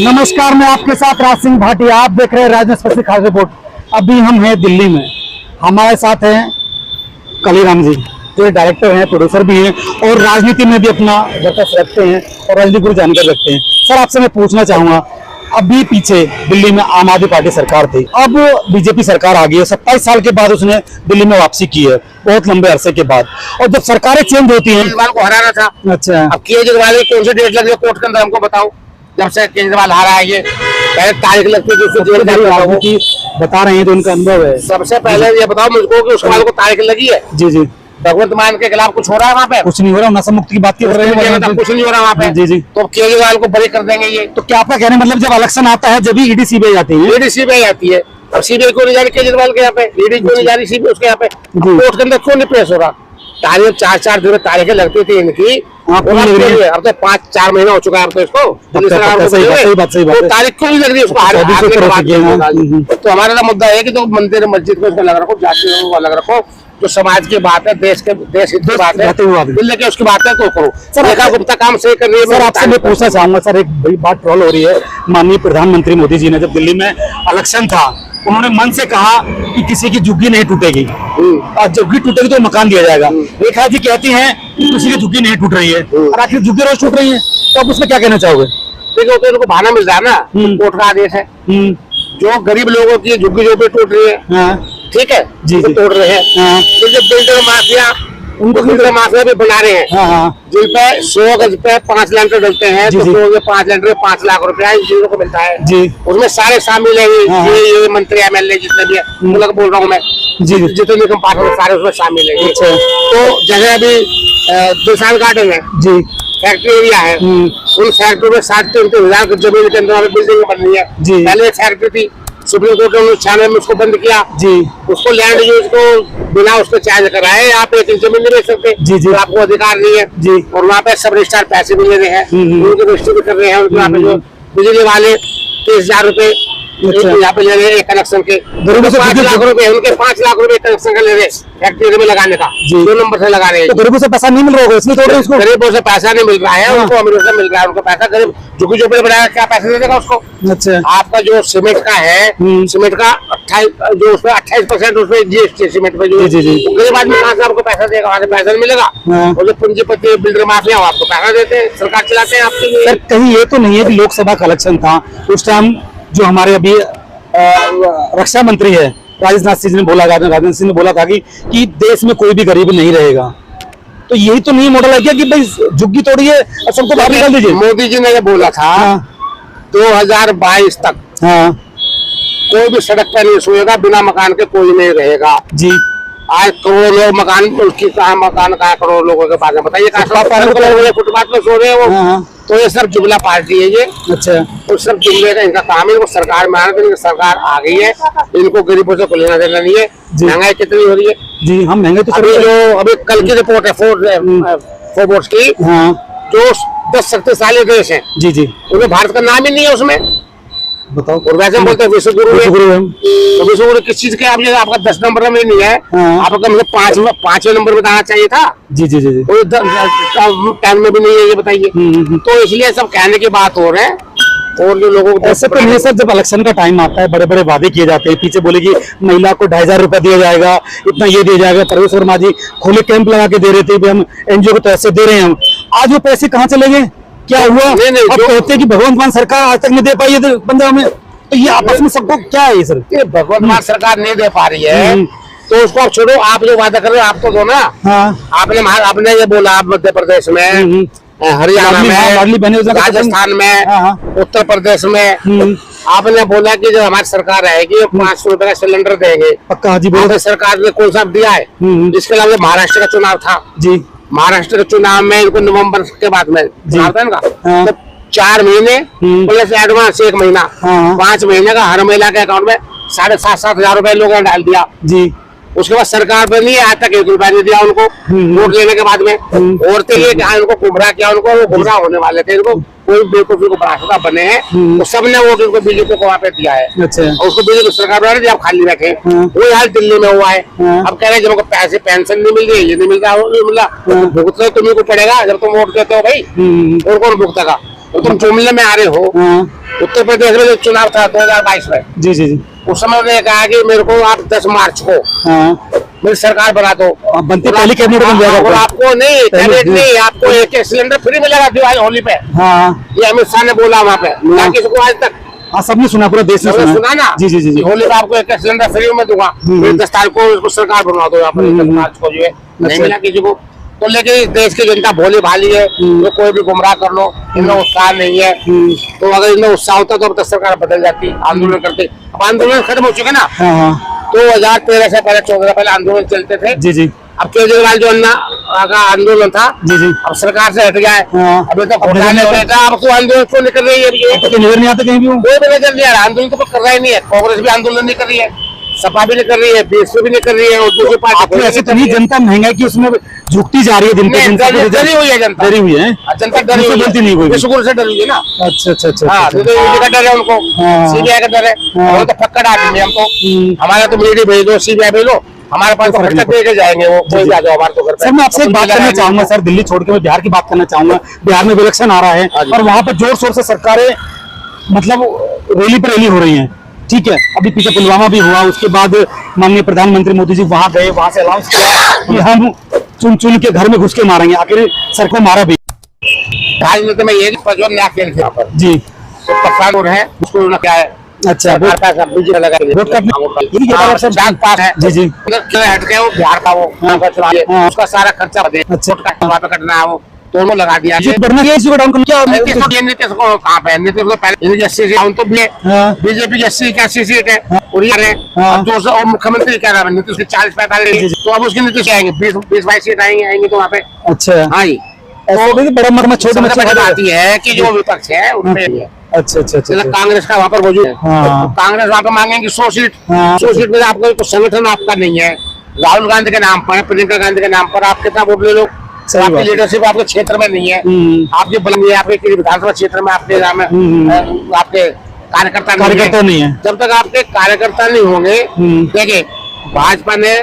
नमस्कार, मैं आपके साथ राज सिंह भाटिया। आप देख रहे हैं राजनीति स्पेशल खास रिपोर्ट। अभी हम हैं दिल्ली में, हमारे साथ हैं कालीराम जी, जो डायरेक्टर हैं, प्रोड्यूसर भी हैं और राजनीति में भी अपना वर्चस्व रखते हैं और राजनीति को जानकर रखते हैं। सर, आपसे मैं पूछना चाहूंगा, अभी पीछे दिल्ली में आम आदमी पार्टी सरकार थी, अब बीजेपी सरकार आ गई है। 27 साल के बाद उसने दिल्ली में वापसी की है, बहुत लंबे अरसे के बाद। और जब सरकारें चेंज होती हैं, केजरीवाल को हराना था। अच्छा, अब केजरीवाल की कौन सी डेट लगी है कोर्ट के अंदर, हमको बताओ। जब से केजरीवाल हारा है, ये पहले तारीख लगती है, दूसरी जेल राजनीति बता रहे हैं तो उनका अनुभव है। सबसे पहले ये बताओ मुझको कि उसके बाद को तारीख लगी है। जी जी, भगवंत मान के खिलाफ कुछ हो रहा है वहाँ पे? कुछ नहीं हो रहा, नशा मुक्ति की बात कर रहे हैं, कुछ नहीं हो रहा वहाँ पे। जी जी, तो केजरीवाल को बरी कर देंगे ये। तो क्या आपका कहने मतलब जब इलेक्शन आता है जब ईडी सीबीआई आती है? ईडी सीबीआई आती है। अब सीबीआई क्यों नहीं जा रही केजरीवाल के यहाँ पे? ईडी क्यों नहीं जा रही सीबीआई उसके यहाँ पे? कोर्ट के अंदर क्यों नहीं पेश हो रहा? तारीख 4-4 दिन तारीखें लगती थी इनकी। अब तो 5-4 महीना हो चुका है, अब तो इसको तारीख क्यों नहीं लग रही उसको? तो हमारा तो मुद्दा है कि तो मंदिर मस्जिद को इसको लग रखो, जाति को अलग रखो। जो समाज की बात है, देश हित की बात है, दिल्ली की उसकी बात है तो करो। सर, रेखा गुप्ता काम सही कर रही है। सर, आपसे मैं पूछना चाहूंगा, सर, एक बड़ी बात ट्रोल हो रही है। माननीय प्रधानमंत्री मोदी जी ने जब दिल्ली में इलेक्शन था, उन्होंने मन से कहा कि किसी की झुग्गी नहीं टूटेगी, और झुग्गी टूटेगी तो मकान दिया जाएगा। रेखा जी कहती हैं कि किसी की झुग्गी नहीं टूट रही है, और आखिर झुग्गी रोज टूट रही है, तो आप उसमें क्या कहना चाहोगे? देखो, तो इनको बहाना मिल रहा है ना, कोर्ट का आदेश है। जो गरीब लोगों की झुग्गी जो टूट रही है, ठीक है जी, तो तोड़ रहे हैं। तो जो बिल्डर माफिया, उनको बिल्डर माफिया भी बना रहे हैं, जिन पे 100 गज पे 5 लेंटर डलते हैं, तो 5 लेंटर में 5 लाख रुपया इन चीजों को मिलता है जी। उसमें सारे शामिल है, ये मंत्री MLA जितने भी है, मतलब बोल रहा हूँ मैं जी, जितने भी पार्टी सारे उसमें शामिल है। तो जगह अभी दिलशाद गार्डन है जी, फैक्ट्री एरिया है, उन फैक्ट्री में 60-39 की जमीन के अंदर बिल्डिंग बन रही है। पहले एक फैक्ट्री थी, सुप्रीम कोर्ट ने 1996 में उसको बंद किया जी। उसको लैंड यूज को बिना उसको चार्ज कराए आप एक जमीन नहीं बेच सकते जी जी, तो आपको अधिकार नहीं है जी। और वहाँ पे सब रजिस्ट्रार पैसे भी ले रहे हैं, उनकी रजिस्ट्री भी कर रहे हैं। वहाँ पे जो बिजली वाले 30,000 रुपए यहाँ पे ले रहे हैं कनेक्शन के, 5 लाख रुपए, उनके 5 लाख रुपए कनेक्शन का ले रहे फैक्ट्री में लगाने का, 2 नंबर से लगा रहे हैं। तो गरीबों से पैसा नहीं मिल रहा होगा, इसलिए थोड़ा उसको गरीबों से पैसा नहीं मिल रहा है, उनको अमीरों से मिल रहा है उनको पैसा। गरीब झुग्गी झोपड़ी बनाया, क्या पैसे दे देगा उसको? अच्छा, आपका जो सीमेंट का है, सीमेंट का 28 जो उसमें 28% उसमें GST सीमेंट पे, जो गरीब आदमी कहाँ से आपको पैसा देगा? वहाँ से पैसा नहीं मिलेगा। और जो पूंजीपति बिल्डर माफिया आपको पैसा देते हैं, सरकार चलाते हैं आपके लिए। कहीं ये तो नहीं है कि लोकसभा का इलेक्शन था उस टाइम, जो हमारे अभी रक्षा मंत्री है राजनाथ सिंह ने बोला था कि देश में कोई भी गरीब नहीं रहेगा, तो यही तो नहीं मॉडल है क्या कि भाई झुग्गी तोड़िए और सबको बाहर निकाल दीजिए? मोदी जी ने ये बोला था 2022 तक कोई भी सड़क पर नहीं सोएगा, बिना मकान के कोई नहीं रहेगा जी। आज करोड़ों लोग मकान, उसकी कहा मकान कहा करोड़ों लोगों के पास है, बताइए फुटपाथ में सो रहे हैं वो। तो ये सब जुमला पार्टी है ये। अच्छा, तो सब जुमले का इनका काम है, वो सरकार में आना, सरकार आ गई है, इनको गरीबों से कोई लेना देना नहीं है। महंगाई कितनी हो रही है जी, हम महंगाई तो अभी कल की रिपोर्ट है फोर्ब्स की, जो 10 शक्तिशाली देश है जी जी, उनमें भारत का नाम ही नहीं है उसमें, बताओ। और वैसे हम बोलते हैं विश्व गुरु है, तो विश्व गुरु किस चीज के? आपका 10 नंबर में नहीं है, आपका मतलब 5वें नंबर में आना चाहिए था जी जी जी, कोई 10 में भी नहीं है, ये बताइए। तो इसलिए सब कहने की बात हो रहे हैं। और जो लोगों को ऐसे तो नहीं सर, जब इलेक्शन का टाइम आता है बड़े बड़े वादे किए जाते हैं, पीछे बोले कि महिला को 2,500 रुपया दिया जाएगा, इतना ये दिया जाएगा। परवेश वर्मा जी खुले कैंप लगा के दे रहे थे, हम NGO को पैसे दे रहे हैं, हम आज वो पैसे कहाँ चले गए? क्या हुआ? अब कहते हैं कि भगवंत मान सरकार आज तक नहीं दे पाई है पंजाब में, तो ये आपस में सबको क्या है ये सर? भगवंत मान सरकार नहीं दे पा रही है तो उसको छोड़ो, आप जो वादा कर रहे हो आप तो दो ना। आपने ये बोला, आप मध्य प्रदेश में, हरियाणा में, राजस्थान में, उत्तर प्रदेश में आपने बोला कि जो हमारी सरकार आएगी 500 रुपए का सिलेंडर देंगे। पक्का जी, बोला सरकार ने कौन सा दिया है? इसके अलावा महाराष्ट्र का चुनाव था जी, महाराष्ट्र के चुनाव में इनको नवंबर के बाद में चुनाव था इनका, तो 4 महीने प्लस एडवांस 1 महीना, 5 महीने का हर महिला के अकाउंट में 7,500 7,000 रुपए लोगों ने डाल दिया जी। उसके बाद सरकार पर नहीं आज तक 1 रुपया नहीं दिया उनको, वोट लेने के बाद में। औरतें ये उनको गुमराह किया, उनको वो गुमराह होने वाले थे, इनको कोई बेवकूफी को बरासता बने हैं, तो सबने वोट इनको बीजेपी को वहाँ पे दिया है। अच्छा, और उसको बीजेपी सरकार बना रही, आप खाली रखे। वही हाल दिल्ली में हुआ है। अब कह रहे हैं हमको पैसे पेंशन नहीं मिल रही, ये नहीं मिल रहा, वो नहीं मिल रहा, भुगतना तुम्हें को पड़ेगा जब तुम वोट देते हो भाई, और कौन भुगतेगा? तो तुम जुमले में आ रहे हो, उत्तर प्रदेश में जो चुनाव था 2022 में, जी जी जी, उस समय उन्होंने कहा कि मेरे को आप 10 मार्च को मेरी सरकार बना दो। बनती पहली कैबिनेट बन जाएगा। और आपको नहीं कैबिनेट नहीं, आपको एक सिलेंडर फ्री मिलेगा दिवाली होली पे। हाँ, ये अमित शाह ने बोला वहाँ पे, ताकि इसको आज तक हाँ सबने सुना, पूरा देश ने सुना ना। जी जी जी जी, होली पे आपको एक सिलेंडर फ्री में दूंगा, 10 तारीख को इसको सरकार बनवा दो यहाँ पर, 10 मार्च को जो है नहीं मिला किसी को। तो लेकिन इस देश की जनता भोली भाली है, तो कोई भी गुमराह कर लो, इनमें उत्साह नहीं है। तो अगर इनमें उत्साह होता तो अब तक सरकार बदल जाती, आंदोलन करते। अब आंदोलन खत्म हो चुके ना। 2013 से पहले 14 से पहले आंदोलन चलते थे। जी जी, अब केजरीवाल जो अन्ना का आंदोलन था, जी जी, अब सरकार से हट गया है। अभी तक घोटाले पे था, अब तो आंदोलन क्यों नहीं कर रही है? नजर नहीं आता कहीं भी, कोई भी नजर नहीं आ रहा। आंदोलन तो कर रहा ही नहीं है। कांग्रेस भी आंदोलन नहीं कर रही है, सपा भी नहीं कर रही है, बीएसपी भी नहीं कर रही है, और दूसरी पार्टी ऐसे तो नहीं। जनता महंगाई की उसमें झुकती जा रही है, दिन पे दिन डरी हुई है जनता, डरी हुई है। जनता डरी हुई बोलती नहीं, कोई सुकून से डरी हुई है ना। अच्छा अच्छा अच्छा, हाँ, तो ईडी का डर है उनको, सीबीआई का डर है। वो तो फक्कड़ आदमी है, हमको हमारा तो ईडी भेज दो, सीबीआई भेज दो, हमारे पास तो खर्चा दे के जाएंगे वो, कोई भी आ जाओ हमारे तो घर पे। सर मैं आपसे एक बात करना चाहूंगा सर, दिल्ली छोड़ के मैं बिहार की बात करना चाहूंगा। बिहार में इलेक्शन आ रहा है और वहां पर जोर शोर से सरकारें मतलब रैली पर रैली हो रही है, ठीक है। अभी पीछे पुलवामा भी हुआ, उसके बाद माननीय प्रधानमंत्री मोदी जी वहां गए, वहां से अनाउंस किया कि हम चुन चुन के घर में घुस के मारेंगे। आखिर सर को मारा भी राजनीति में ये नया खेल यहाँ पर जी, तो परेशान है उसको क्या है। अच्छा, वोट करने जी जी, हट गए वो बिहार का, वो उसका सारा खर्चा कटना है, वो दोनों लगा दिया। नीतीश को कहाँ पे, नीतीश को पहले तो बीजेपी की 80 सीट है, और मुख्यमंत्री क्या नाम है नीतीश की 40-45, तो अब उसकी नीतीश आएंगे 20-22 सीट आएंगे तो वहाँ पे। अच्छा, हाँ जी, तो बड़ा मरम्मत छोटे बड़ी बात यह है कि जो विपक्ष है उनमें अच्छा अच्छा अच्छा, कांग्रेस का वहाँ पर वजूद है। कांग्रेस वहाँ पे मांगेंगे 100 सीट, 100 सीट में आपको कुछ संगठन आपका नहीं है। राहुल गांधी के नाम पर, प्रियंका गांधी के नाम पर आप कितना वोट ले लो, आपकी लीडरशिप आपके क्षेत्र में नहीं है, आपके बल में, आपके विधानसभा क्षेत्र में आपके आपके कार्यकर्ता नहीं है। जब तक आपके कार्यकर्ता नहीं होंगे, देखिए भाजपा ने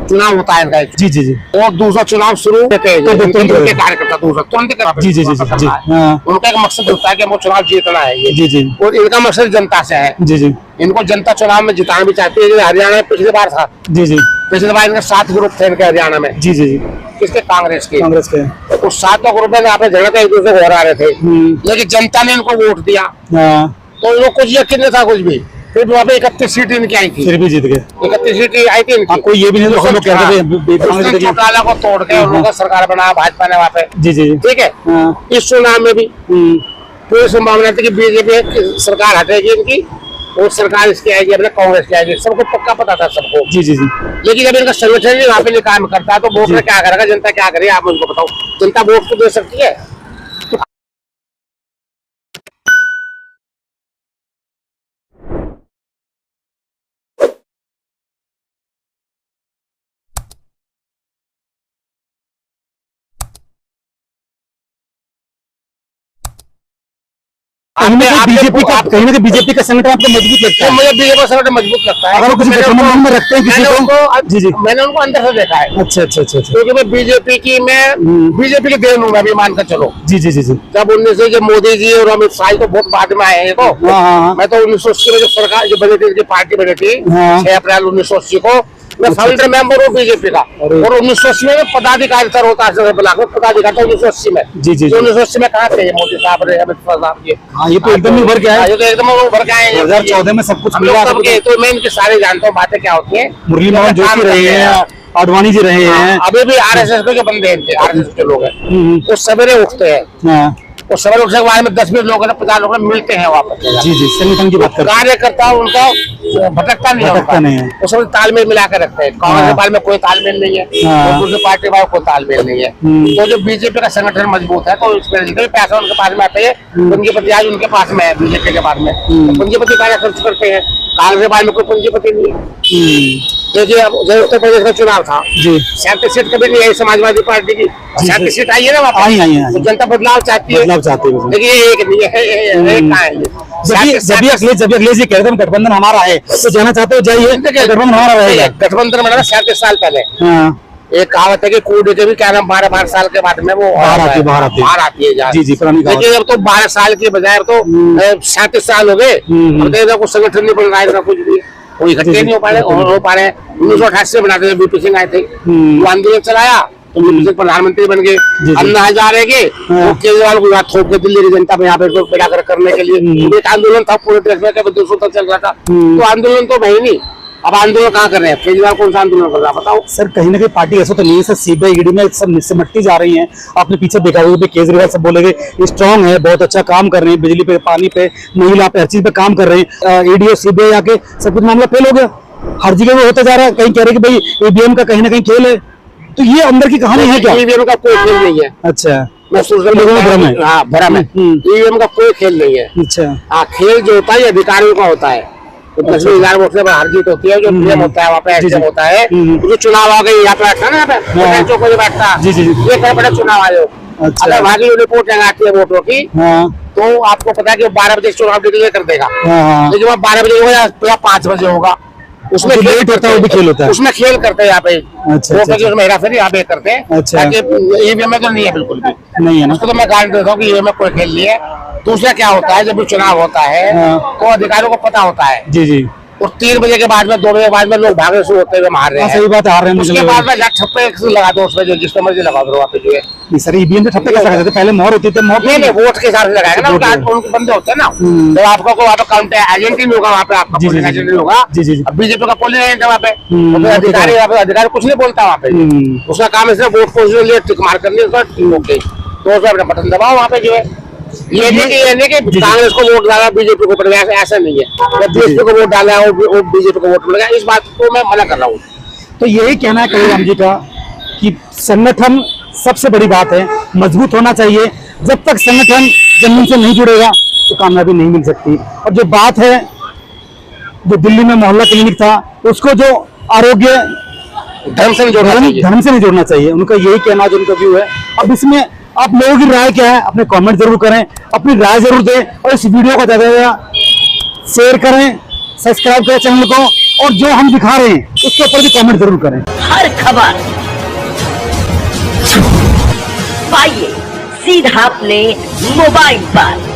चुनाव होता है इनका, जी जी जी, और दूसरा चुनाव शुरू होते हैं कार्यकर्ता दूसरा तुरंत, जी जी जी जी, उनका एक मकसद होता है कि हमको चुनाव जीतना है ये, जी जी, और इनका मकसद जनता से है, जी जी, इनको जनता चुनाव में जिताना भी चाहती है। हरियाणा में पिछली बार था, जी जी, पिछली बार इनके 7 ग्रुप थे इनके हरियाणा में, जी जी जी, किसके? कांग्रेस के। उस 7 ग्रुप में आपने झगड़ा एक दूसरे को हरा रहे थे, लेकिन जनता ने इनको वोट दिया, तो उनको कुछ यकीन नहीं था कुछ भी। फिर वहाँ पे 31 सीट इनकी आई थी, फिर भी जीत गए। 31 सीट आई थी इनकी, कोई ये भी नहीं लोग कहते थे चौटाला को तोड़ के उन लोगों का सरकार बनाया भाजपा ने वहाँ पे, जी जी, ठीक है। इस चुनाव में भी पूरी संभावना थी कि बीजेपी सरकार हटेगी इनकी, और सरकार इसकी आएगी, अपने कांग्रेस की आएगी, सबको पक्का पता था सबको, जी जी जी। लेकिन जब इनका संगठन ही वहाँ पे नहीं काम करता तो वोट में क्या करेगा जनता, क्या करे आप मुझको बताओ। जनता वोट तो दे सकती है, बीजेपी का कहीं ना बीजेपी का संगठन आपको मजबूत लगता है? मुझे बीजेपी का संगठन मजबूत लगता है। अगर किसी गठबंधन में रखते हैं किसी को, जी जी, मैंने उनको अंदर से देखा है। अच्छा अच्छा अच्छा, क्योंकि मैं बीजेपी की देन हूँ, अभी मानकर चलो, जी जी जी जी। जब 1980 मोदी जी और अमित शाह तो बहुत बाद में आए हैं, तो मैं तो 1980 में जो सरकार जो बनी थी, पार्टी बनी थी 6 अप्रैल 1980 को, मैं फाउंडर मेंबर हूँ बीजेपी का, और 1980 में पदाधिकारी सर होता है, पदाधिकारी था 1980 में, जी जी, 1980 में कहाँ थे मोदी साहब, अमित शाह साहब, ये तो एकदम उभर के आए, ये तो एकदम उभर के आए। 2014 में सब कुछ मिला, तो मैं इनकी सारी जानता हूँ बातें क्या होती है। मुरली मनोहर जोशी रहे हैं, आडवाणी जी रहे हैं, अभी भी RSS के बंदे हैं, RSS के लोग हैं, वो सवेरे उठते हैं, और सवेरे उठने के बाद में 10-20 लोग 50 लोग मिलते हैं वापस, जी जी, संगठन की बात करते हैं। कार्यकर्ता उनका भटकता नहीं है, वो सब तालमेल मिला कर रखते हैं। कांग्रेस के बारे में कोई तालमेल नहीं है, और दूसरी पार्टी के कोई तालमेल नहीं है। तो जो बीजेपी का संगठन मजबूत है, तो इसमें जितने पैसा उनके पास में आते हैं, पूंजीपति आज उनके पास में है, बीजेपी के पास में पूंजीपति कार्य खर्च करते हैं। कांग्रेस के बारे में कोई पूंजीपति नहीं है। देखिए अब उत्तर प्रदेश का चुनाव था, जी, 37 सीट कभी नहीं आई समाजवादी पार्टी की, 37 सीट आई है ना, आई है, तो जनता बदलाव चाहती है, लेकिन एक नहीं है, जब अखिलेश जी कहते हैं गठबंधन हमारा है, तो जाना चाहते हो जाइए, गठबंधन हमारा रहेगा। गठबंधन बना 37 साल पहले, एक कहावत है कि कूद के भी क्या नाम 12 साल के बाद में वो बाहर आती है जान। जी जी, पुरानी कहावत। लेकिन अब तो 12 साल के बजाय अब तो 37 साल हो गए, अब तो कुछ संगठन नहीं बन रहा है, कुछ भी कोई इकट्ठे नहीं हो पा रहे। 1988 में बनाते बीपी सिंह आए थे, वो आंदोलन चलाया तो बीपी सिंह प्रधानमंत्री बन गए। अन्ना हजारे तो केजरीवाल को यहाँ थोप के दिल्ली की जनता में यहाँ पे बेड़ा कर करने के लिए एक आंदोलन था पूरे देश में, 200 तक चल रहा था। तो आंदोलन तो भाई नहीं, अब आंदोलन कहाँ कर रहे हैं? केजरीवाल कौन सा आंदोलन कर रहा है बताओ? सर कहीं ना कहीं पार्टी ऐसा तो नहीं है सर, सीबीआई ईडी में सब सिमटती जा रही हैं। आपने पीछे देखा होगा केजरीवाल सब बोलेंगे स्ट्रांग है, बहुत अच्छा काम कर रहे हैं, बिजली पे, पानी पे, महिला पे, हर चीज पे काम कर रहे हैं। ईडी और सीबीआई आके सब कुछ मामला फेल हो गया, हर जगह वो होता जा रहा है। कहीं कह रहे कि भाई ईवीएम का कहीं ना कहीं खेल है, तो ये अंदर की कहानी है क्या? ईवीएम का कोई खेल नहीं है। अच्छा, मैं सोच रहा हूँ हाँ भ्रम है, ईवीएम का कोई खेल नहीं है। अच्छा हाँ, खेल जो होता है अधिकारियों का होता है, 10,000 वोट से हार जीत होती है, जो नियम होता है वहाँ पे ऐसे होता है। जो चुनाव आ गई यहाँ पे बैठता है ना, यहाँ पे को बैठता ये कहीं बड़ा चुनाव आयोग, अगर वहाँ की रिपोर्ट लगाती है वोटों की तो आपको पता है कि 12 बजे चुनाव डिक्लेयर कर देगा, लेकिन वहाँ 12 बजे होगा या 5 बजे होगा, उसमें लेट होता है, वो भी खेल होता है, उसमें खेल करते हैं यहाँ पे। उसमें हेराफेरी यहाँ पे करते हैं, ताकि ईवीएम में तो नहीं है, बिल्कुल भी नहीं है ना। उसको तो मैं गारंटी देता हूँ कि ईवीएम में कोई खेल नहीं है। दूसरा क्या होता है, जब भी चुनाव होता है तो अधिकारियों को पता होता है जी जी, और 3 बजे के बाद में 2 बजे के बाद में लोग भागने शुरू होते हुए मार रहे हैं। सही बात, हार रहे हैं। उसके बाद में ठप्पे लगा दो, उसमें जो जिस मर्जी लगा दो वहाँ पे जो है। सर ईवीएम पे ठप्पे कैसे लगाते थे? पहले मोहर होती थी, मोहर नहीं वोट के हिसाब से लगाएगा ना, उनके बंदे होते हैं ना, जब आपका को वहाँ पे काउंट एजेंट ही नहीं होगा, वहाँ पे आपका पोलिंग एजेंट नहीं होगा। अब बीजेपी का पोलिंग एजेंट है वहाँ पे, अधिकारी कुछ नहीं बोलता वहाँ पे, उसका काम है सिर्फ वोट पोजिशन टिक मार करनी, तो उसमें अपना बटन दबाओ वहाँ पे जो है। ये नहीं कि कांग्रेस को वोट डाला बीजेपी को पड़ेगा, ऐसा नहीं है। बीजेपी को वोट डाला और बीजेपी को वोट पड़ेगा, इस बात को मैं मना कर रहा हूँ। तो यही कहना है कलीराम जी का कि संगठन सबसे बड़ी बात है, मजबूत होना चाहिए। जब तक संगठन जमीन से नहीं जुड़ेगा तो कामयाबी नहीं मिल सकती। और जो बात है, जो दिल्ली में मोहल्ला क्लिनिक था, उसको जो आरोग्य धर्म से नहीं जोड़ना चाहिए, उनका यही कहना, जो उनका व्यू है। अब इसमें आप लोगों की राय क्या है? अपने कमेंट जरूर करें, अपनी राय जरूर दें, और इस वीडियो को ज्यादा से ज्यादा शेयर करें, सब्सक्राइब करें चैनल को, और जो हम दिखा रहे हैं उसके ऊपर भी कमेंट जरूर करें। हर खबर पाइए सीधा अपने मोबाइल पर।